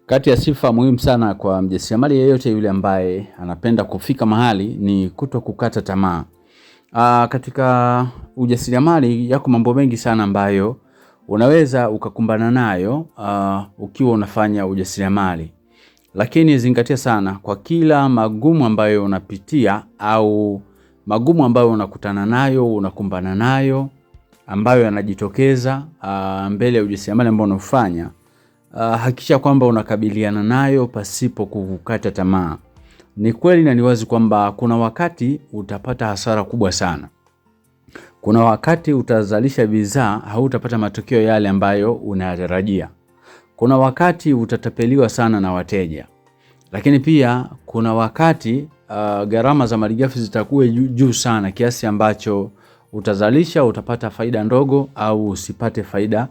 Kati ya sifa muhimu sana kwa mjasiriamali yeyote yule ambaye anapenda kufika mahali ni kuto kukata tamaa. Katika ujasiriamali yako mambo mengi sana ambayo unaweza ukakumbana nayo ukiwa unafanya ujasiriamali. Lakini zingatia sana kwa kila magumu ambayo unapitia au magumu ambayo unakutana nayo, unakumbana nayo, ambayo yanajitokeza mbele ya ujasiriamali ambao unafanya. Hakikisha kwamba unakabiliana nayo pasipo kukata tamaa. Ni kweli na ni wazi kwamba kuna wakati utapata hasara kubwa sana. Kuna wakati utazalisha bidhaa hautapata matokeo yale ambayo unayatarajia. Kuna wakati utatapeliwa sana na wateja. Lakini pia kuna wakati gharama za malighafi zitakuwa juu sana kiasi ambacho utazalisha utapata faida ndogo au usipate faida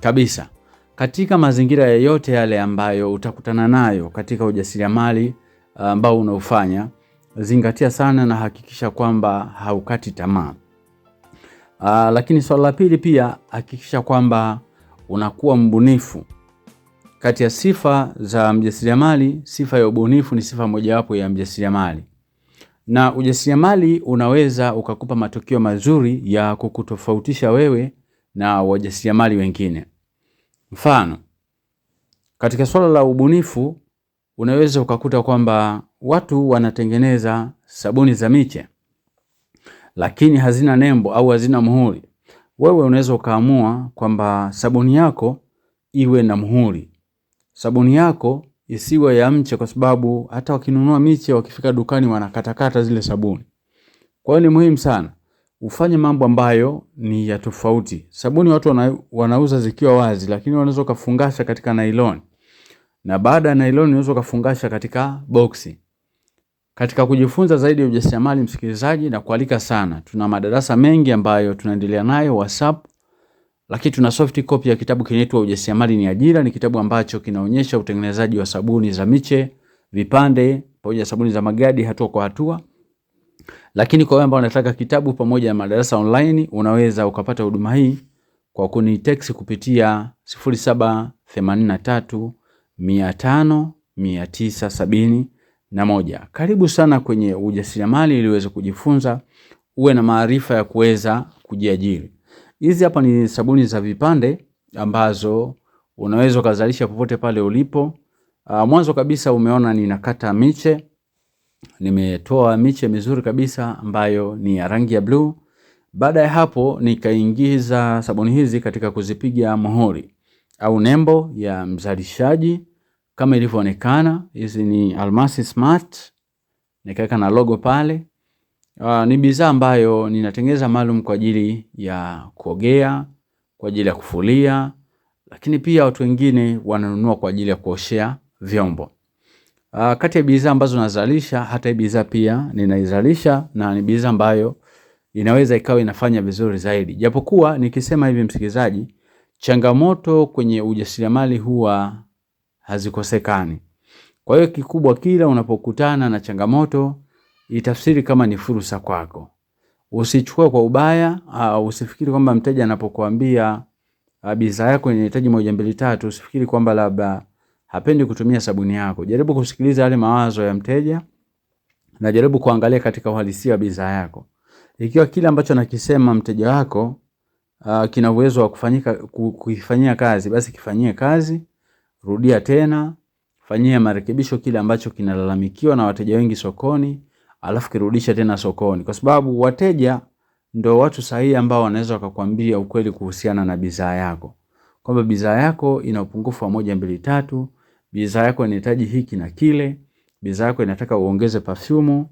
kabisa. Katika mazingira yoyote yale ambayo utakutana nayo katika ujasiriamali ambao unaufanya, zingatia sana na hakikisha kwamba haukati tamaa. Lakini swala la pili pia hakikisha kwamba unakuwa mbunifu. Kati ya sifa za mjasiriamali, sifa ya ubunifu ni sifa mojawapo ya mjasiriamali. Na ujasiriamali unaweza ukakupa matokeo mazuri ya kukutofautisha wewe na wajasiriamali wengine. Mfano, katika swala la ubunifu, unaweza ukakuta kwamba watu wanatengeneza sabuni za miche, lakini hazina nembo au hazina muhuri. Wewe unaweza ukaamua kwamba sabuni yako iwe na muhuri. Sabuni yako isiwe ya mche kwa sababu hata wakinunua miche wakifika dukani wanakatakata zile sabuni. Kwa hiyo ni muhimu sana ufanye mambo ambayo ni ya tofauti. Sabuni watu wanauza zikiwa wazi, lakini wanaweza kufungasha katika nylon. Na baada ya nylon unaweza kufungasha katika boksi. Katika kujifunza zaidi ujasiriamali, msikilizaji, na kualika sana. Tuna madarasa mengi ambayo tunaendelea nayo WhatsApp. Lakini tuna soft copy ya kitabu kinaitwa Ujasiriamali ni Ajira. Ni kitabu ambacho kinaonyesha utengenezaji wa sabuni za miche, vipande, pamoja na sabuni za magadi hatua kwa hatua. Lakini kwa wale ambao wanataka kitabu pamoja na madarasa online, unaweza ukapata huduma hii kwa kunitext kupitia 0783 500 971. Karibu sana kwenye ujasiriamali ili uweze kujifunza, uwe na maarifa ya kuweza kujiajiri. Hizi hapa ni sabuni za vipande ambazo unaweza kuzalisha popote pale ulipo. Mwanzo kabisa umeona ninakata miche. Nimetoa miche mizuri kabisa ambayo ni ya rangi ya blue. Baada ya hapo nikaingiza sabuni hizi katika kuzipiga muhuri au nembo ya mzalishaji kama ilivyoonekana. Hizi ni Almasi Smart. Nikaweka na logo pale. Ni bidhaa ambayo ninatengeneza maalum kwa ajili ya kuogea, kwa ajili ya kufulia, lakini pia watu wengine wananunua kwa ajili ya kuoshea vyombo. Kati ya bidhaa ambazo nazalisha, hata hii bidhaa pia ninaizalisha na ni bidhaa ambayo inaweza ikawa inafanya vizuri zaidi. Japokuwa nikisema hivi msikilizaji, changamoto kwenye ujasiriamali huwa hazikosekani. Kwa hiyo kikubwa kila unapokutana na changamoto, itafsiri kama ni fursa kwako. Usichukue kwa ubaya, usifikiri kwamba mteja anapokuambia bidhaa yako inahitaji 1 2 3, usifikiri kwamba labda hapendi kutumia sabuni yako. Jaribu kusikiliza yale mawazo ya mteja na jaribu kuangalia katika uhalisia wa bidhaa yako. Ikiwa kile ambacho anakisema mteja wako kina uwezo wa kuifanyia kazi, basi kifanyie kazi, rudia tena, fanyia marekebisho kile ambacho kinalalamikiwa na wateja wengi sokoni, alafu kirudisha tena sokoni. Kwa sababu wateja ndio watu sahihi ambao wanaweza wakakwambia ukweli kuhusiana na bidhaa yako. Kwamba bidhaa yako ina upungufu wa 1 2 3, bidhaa yako inahitaji hiki na kile, bidhaa yako inataka uongeze perfume,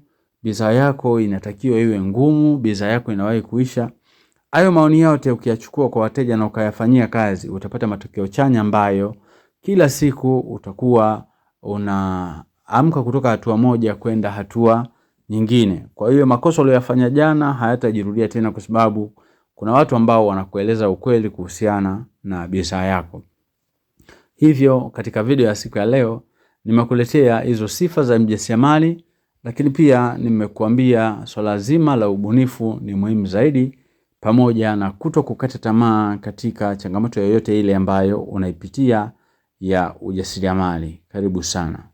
bidhaa yako inatakiwa iwe ngumu, bidhaa yako inawahi kuisha. Hayo maoni yote ukiyachukua kwa wateja na ukayafanyia kazi, utapata matokeo chanya ambayo kila siku utakuwa unaamka kutoka hatua moja kwenda hatua nyingine. Kwa hiyo makosa uliyofanya jana hayatajirudia tena kwa sababu kuna watu ambao wanakueleza ukweli kuhusiana na bidhaa yako. Hivyo katika video ya siku ya leo nimekuletea hizo sifa za mjasiriamali, lakini pia nimekuambia swala zima la ubunifu ni muhimu zaidi pamoja na kutokukata tamaa katika changamoto yoyote ile ambayo unaipitia ya ujasiriamali. Karibu sana.